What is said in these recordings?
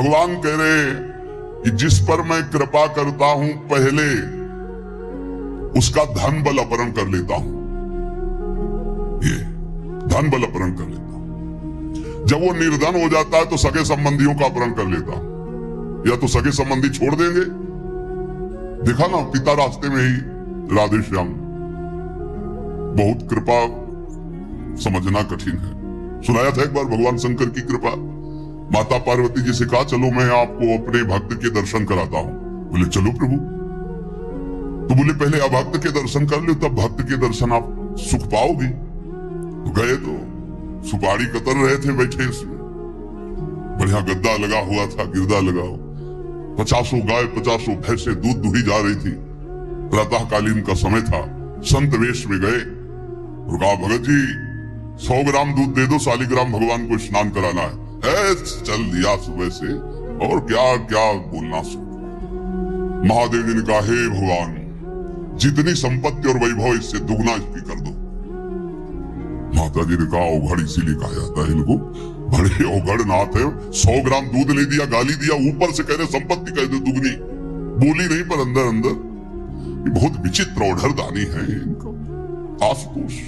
भगवान कह रहे कि जिस पर मैं कृपा करता हूं पहले उसका धन बल अपहरण कर लेता हूं। ये धन बल अपहरण कर लेता हूं। जब वो निर्धन हो जाता है तो सगे संबंधियों का अपहरण कर लेता हूं। या तो सगे संबंधी छोड़ देंगे, देखा ना पिता रास्ते में ही राधे श्याम। बहुत कृपा समझना कठिन है। सुनाया था एक बार भगवान शंकर की कृपा। माता पार्वती जी से कहा चलो मैं आपको अपने भक्त के दर्शन कराता हूं। बोले चलो प्रभु। तो बोले पहले अभक्त के दर्शन कर लो, तब भक्त के दर्शन आप सुख पाओगे। तो गए तो सुपारी कतर रहे थे बैठे, इसमें बढ़िया गद्दा लगा हुआ था, गिरदा लगा हुआ, 50 गाय 50 भैंसे दूध दुही जा रही थी। प्रातःकालीन का समय था। संत वेश में गए और कहा भगत जी 100 ग्राम दूध दे दो, शालिग्राम भगवान को स्नान कराना है। चल दिया सुबह से, और क्या क्या बोलना। महादेव जी ने कहा हे भगवान जितनी संपत्ति और वैभव इससे दुगना इसकी कर दो। माता जी ने कहा औघड़ इसीलिए कहा जाता है इनको, बड़े औघड़ नाथ है। 100 ग्राम दूध ले दिया, गाली दिया, ऊपर से कह रहे संपत्ति कह दो दुगनी। बोली नहीं पर अंदर अंदर ये बहुत विचित्र औढ़रदानी है इनका। आशुतोष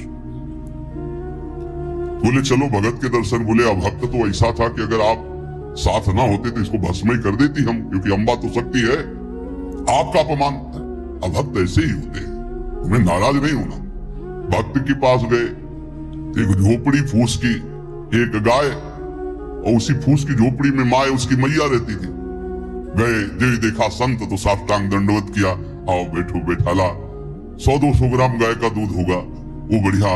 बोले चलो भगत के दर्शन। बोले अभक्त तो ऐसा था कि अगर आप साथ ना होते तो इसको भस्म ही कर देती हम, क्योंकि अम्बा तो शक्ति है। आपका अपमान, अभक्त ऐसे ही होते हैं, तुम्हें नाराज नहीं होना। भक्त के पास गए, एक झोपड़ी फूस की, एक गाय, और उसी फूस की झोपड़ी में माँ उसकी मैया रहती थी। गए जो देखा संत तो साष्टांग दंडवत किया, आओ बैठो बैठाला। 100-200 ग्राम गाय का दूध होगा, वो बढ़िया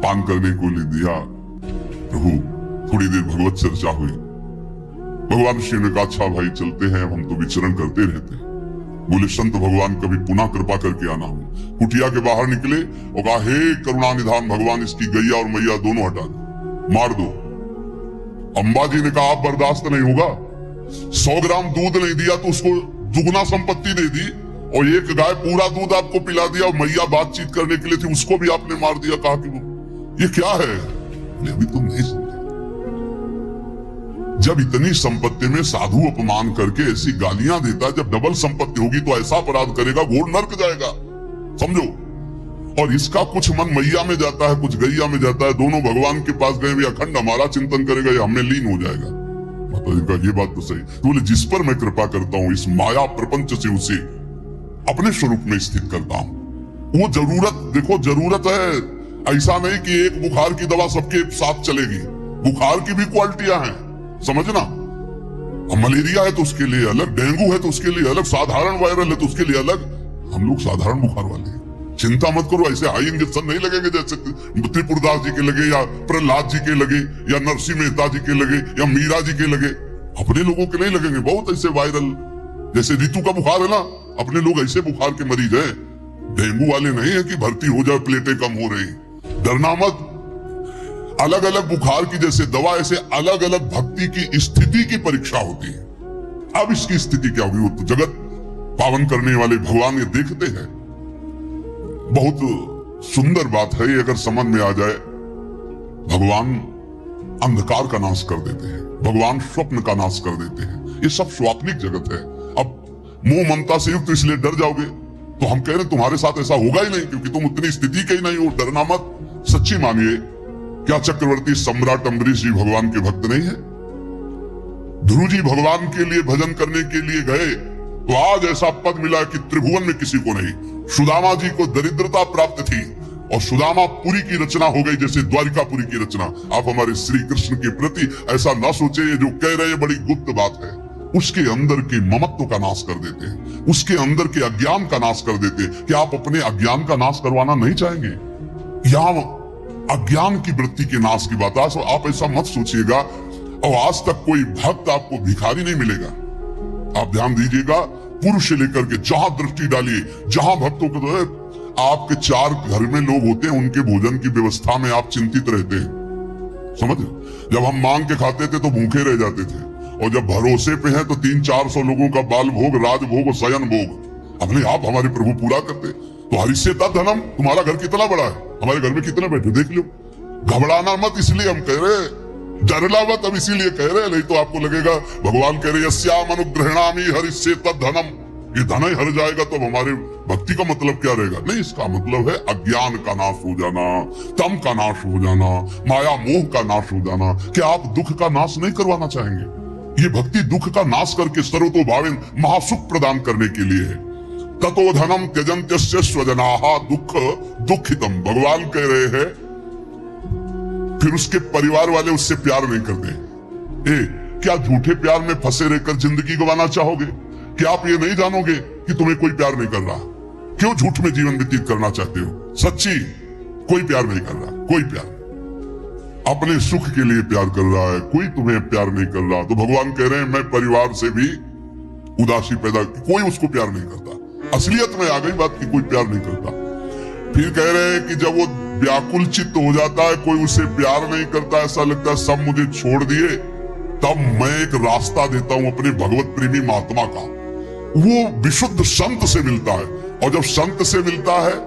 पान करने को ले दिया। प्रभु थोड़ी देर भगवत चर्चा हुई। भगवान श्री ने कहा अच्छा भाई चलते हैं, हम तो विचरण करते रहते हैं। बोले संत भगवान कभी पुनः कृपा करके आना हो। कुटिया के बाहर निकले और कहा हे करुणा निधान भगवान इसकी गैया और मैया दोनों हटा दो, मार दो। अम्बा जी ने कहा आप बर्दाश्त नहीं होगा। 100 ग्राम दूध नहीं दिया तो उसको दुगना संपत्ति दे दी, और एक गाय पूरा दूध आपको पिला दिया, और मैया बातचीत करने के लिए थी उसको भी आपने मार दिया। कहा कि ये क्या है? अभी तुम नहीं समझे। जब इतनी संपत्ति में साधु अपमान करके ऐसी गालियां देता, जब डबल संपत्ति होगी तो ऐसा अपराध करेगा घोर नर्क जाएगा, समझो। और इसका कुछ मन मैया में जाता है, कुछ गैया में जाता है। दोनों भगवान के पास गए, अखंड हमारा चिंतन करेगा, ये हमें लीन हो जाएगा। माता जी का ये बात तो सही। तो बोले जिस पर मैं कृपा करता हूँ इस माया प्रपंच से उसे अपने स्वरूप में स्थित करता हूँ। वो जरूरत देखो, जरूरत है। ऐसा नहीं कि एक बुखार की दवा सबके साथ चलेगी। बुखार की भी क्वालिटियां हैं, समझना। मलेरिया है तो उसके लिए अलग, डेंगू है तो उसके लिए अलग, साधारण वायरल है तो उसके लिए अलग। हम लोग साधारण बुखार वाले हैं। चिंता मत करो, ऐसे हाई इंजेक्शन नहीं लगेंगे जैसे त्रिपुरदास जी के लगे, या प्रहलाद जी के लगे, या नरसिंह मेहता जी के लगे, या मीरा जी के लगे। अपने लोगों के नहीं लगेंगे। बहुत ऐसे वायरल, जैसे ऋतु का बुखार है ना, अपने लोग ऐसे बुखार के मरीज हैं। डेंगू वाले नहीं है कि भर्ती हो जाए प्लेटें कम हो रही। डरना मत। अलग अलग बुखार की जैसे दवा, ऐसे अलग अलग भक्ति की स्थिति की परीक्षा होती है। अब इसकी स्थिति क्या होगी वो तो जगत पावन करने वाले भगवान ये देखते हैं। बहुत सुंदर बात है ये, अगर समझ में आ जाए। भगवान अंधकार का नाश कर देते हैं, भगवान स्वप्न का नाश कर देते हैं। ये सब स्वाप्निक जगत है। अब मोह ममता से युक्त इसलिए डर जाओगे तो हम कह रहे तुम्हारे साथ ऐसा होगा ही नहीं, क्योंकि तुम उतनी स्थिति के ही नहीं हो। डरना मत, सच्ची मानिए। क्या चक्रवर्ती सम्राट अम्बरीश जी भगवान के भक्त नहीं है? ध्रुव जी भगवान के लिए भजन करने के लिए गए तो आज ऐसा पद मिला कि त्रिभुवन में किसी को नहीं। सुदामा जी को दरिद्रता प्राप्त थी और सुदामापुरी की रचना हो गई, जैसे द्वारिकापुरी की रचना। आप हमारे श्री कृष्ण के प्रति ऐसा ना सोचे, ये जो कह रहे हैं बड़ी गुप्त बात है। उसके अंदर के ममत्व का नाश कर देते हैं, उसके अंदर के अज्ञान का नाश कर देते हैं। क्या आप अपने अज्ञान का नाश करवाना नहीं चाहेंगे? यहाँ अज्ञान की वृत्ति के नाश की बात। आप ऐसा मत सोचिएगा। और आज तक कोई भक्त आपको भिखारी नहीं मिलेगा। आप ध्यान दीजिएगा, पुरुष से लेकर के जहां दृष्टि डालिए, जहां भक्तों को आपके 4 घर में लोग होते हैं, उनके भोजन की व्यवस्था में आप चिंतित रहते हैं। समझ, जब हम मांग के खाते थे तो भूखे रह जाते थे, और जब भरोसे पे हैं तो 300-400 लोगों का बाल भोग, राजभोग और शयन भोग अपने आप हमारे प्रभु पूरा करते। तो हरिष्यता धनम, तुम्हारा घर कितना बड़ा है, हमारे घर में कितने बैठे देख लो। घबराना मत, इसलिए हम कह रहे डरलावत अब इसीलिए कह रहे हैं, नहीं तो आपको लगेगा भगवान कह रहे यस्याम अनुग्रहणामि हरिष्ये तद्धनम, ये धन ही हर जाएगा तो हमारे भक्ति का मतलब क्या रहेगा? नहीं, इसका मतलब है अज्ञान का नाश हो जाना, तम का नाश हो जाना, माया मोह का नाश हो जाना। क्या आप दुख का नाश नहीं करवाना चाहेंगे? ये भक्ति दुख का नाश करके सर्वतोभावेन महासुख प्रदान करने के लिए है। ततो धनम त्यजन्त्यस्य स्वजनाः दुख दुखितम, भगवान कह रहे हैं फिर उसके परिवार वाले उससे प्यार नहीं करते। क्या झूठे प्यार में फंसे रहकर जिंदगी गंवाना चाहोगे? क्या आप ये नहीं जानोगे कि तुम्हें कोई प्यार नहीं कर रहा? क्यों झूठ में जीवन व्यतीत करना चाहते हो? सच्ची कोई प्यार नहीं कर रहा, कोई प्यार नहीं। अपने सुख के लिए प्यार कर रहा है, कोई तुम्हें प्यार नहीं कर रहा। तो भगवान कह रहे हैं मैं परिवार से भी उदासी पैदा, कोई उसको प्यार नहीं करता। असलियत में आ गई बात कि कोई प्यार नहीं करता। फिर कह रहे हैं कि जब वो व्याकुल चित्त हो जाता है, कोई उसे प्यार नहीं करता, ऐसा लगता है सब मुझे छोड़ दिए, तब मैं एक रास्ता देता हूं अपने भगवत प्रेमी महात्मा का। वो विशुद्ध संत से मिलता है, और जब संत से मिलता है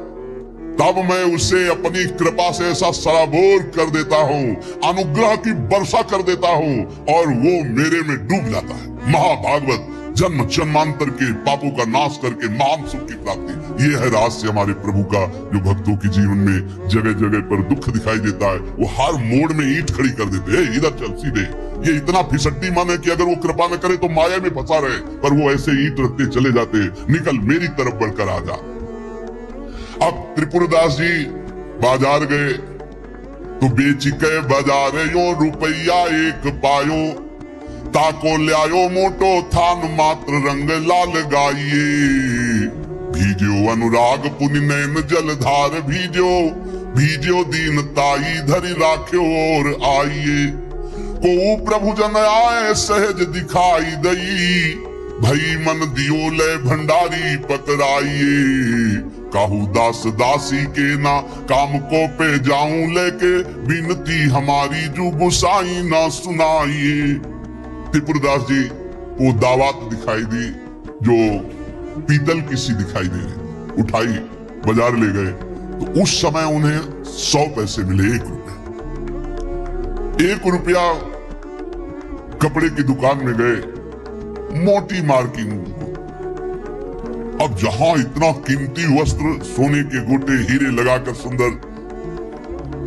तब मैं उसे अपनी कृपा से ऐसा सराबोर कर देता हूं, अनुग्रह की वर्षा कर देता हूं, और वो मेरे में डूब जाता है। महाभागवत जन्म जन्मांतर के पापों का नाश करके महान सुख की प्राप्ति, ये है रहस्य हमारे प्रभु का, जो भक्तों के जीवन में जगह जगह पर दुख दिखाई देता है। वो हर मोड़ में ईंट खड़ी कर देते हैं, इधर चल सीधे। ये इतना फिसड्डी मन है कि अगर वो कृपा न करे तो माया में फंसा रहे, पर वो ऐसे ईंट रखते चले जाते, निकल मेरी तरफ बढ़कर आ जा। अब त्रिपुरदास जी बाजार गए तो बेची के बाजार यो रुपया एक पायो, ताको ल्यायो मोटो थान मात्र रंग लाल गाइए, भीजो अनुराग पुनि नैन जलधार भीजो, भीजो दीन ताई धरि राख्यो और आइए, को प्रभु जन आए सहज दिखाई दई, भई मन दियो ले भंडारी पकड़ाइए, काहू दास दासी के ना काम को पे जाऊं लेके, बिनती हमारी जो गुसाई ना सुनाइए। त्रिपुरदास जी को दावत दिखाई दी जो पीतल की सी दिखाई दे रही, उठाई बाजार ले गए तो उस समय उन्हें 100 पैसे मिले, 1 रुपया। 1 रुपया कपड़े की दुकान में गए, मोटी मार्किंग। अब जहां इतना कीमती वस्त्र, सोने के गोटे हीरे लगाकर सुंदर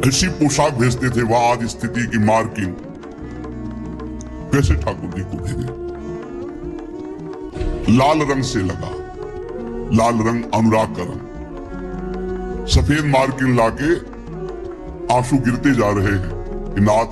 ऐसी पोशाक भेजते थे, वहां आज स्थिति की मार्किंग कैसे ठाकुर जी को भेजे? लाल रंग से लगा, लाल रंग अनुराग का रंग, सफेद मार्किंग लाके आंसू गिरते जा रहे हैं कि नाथ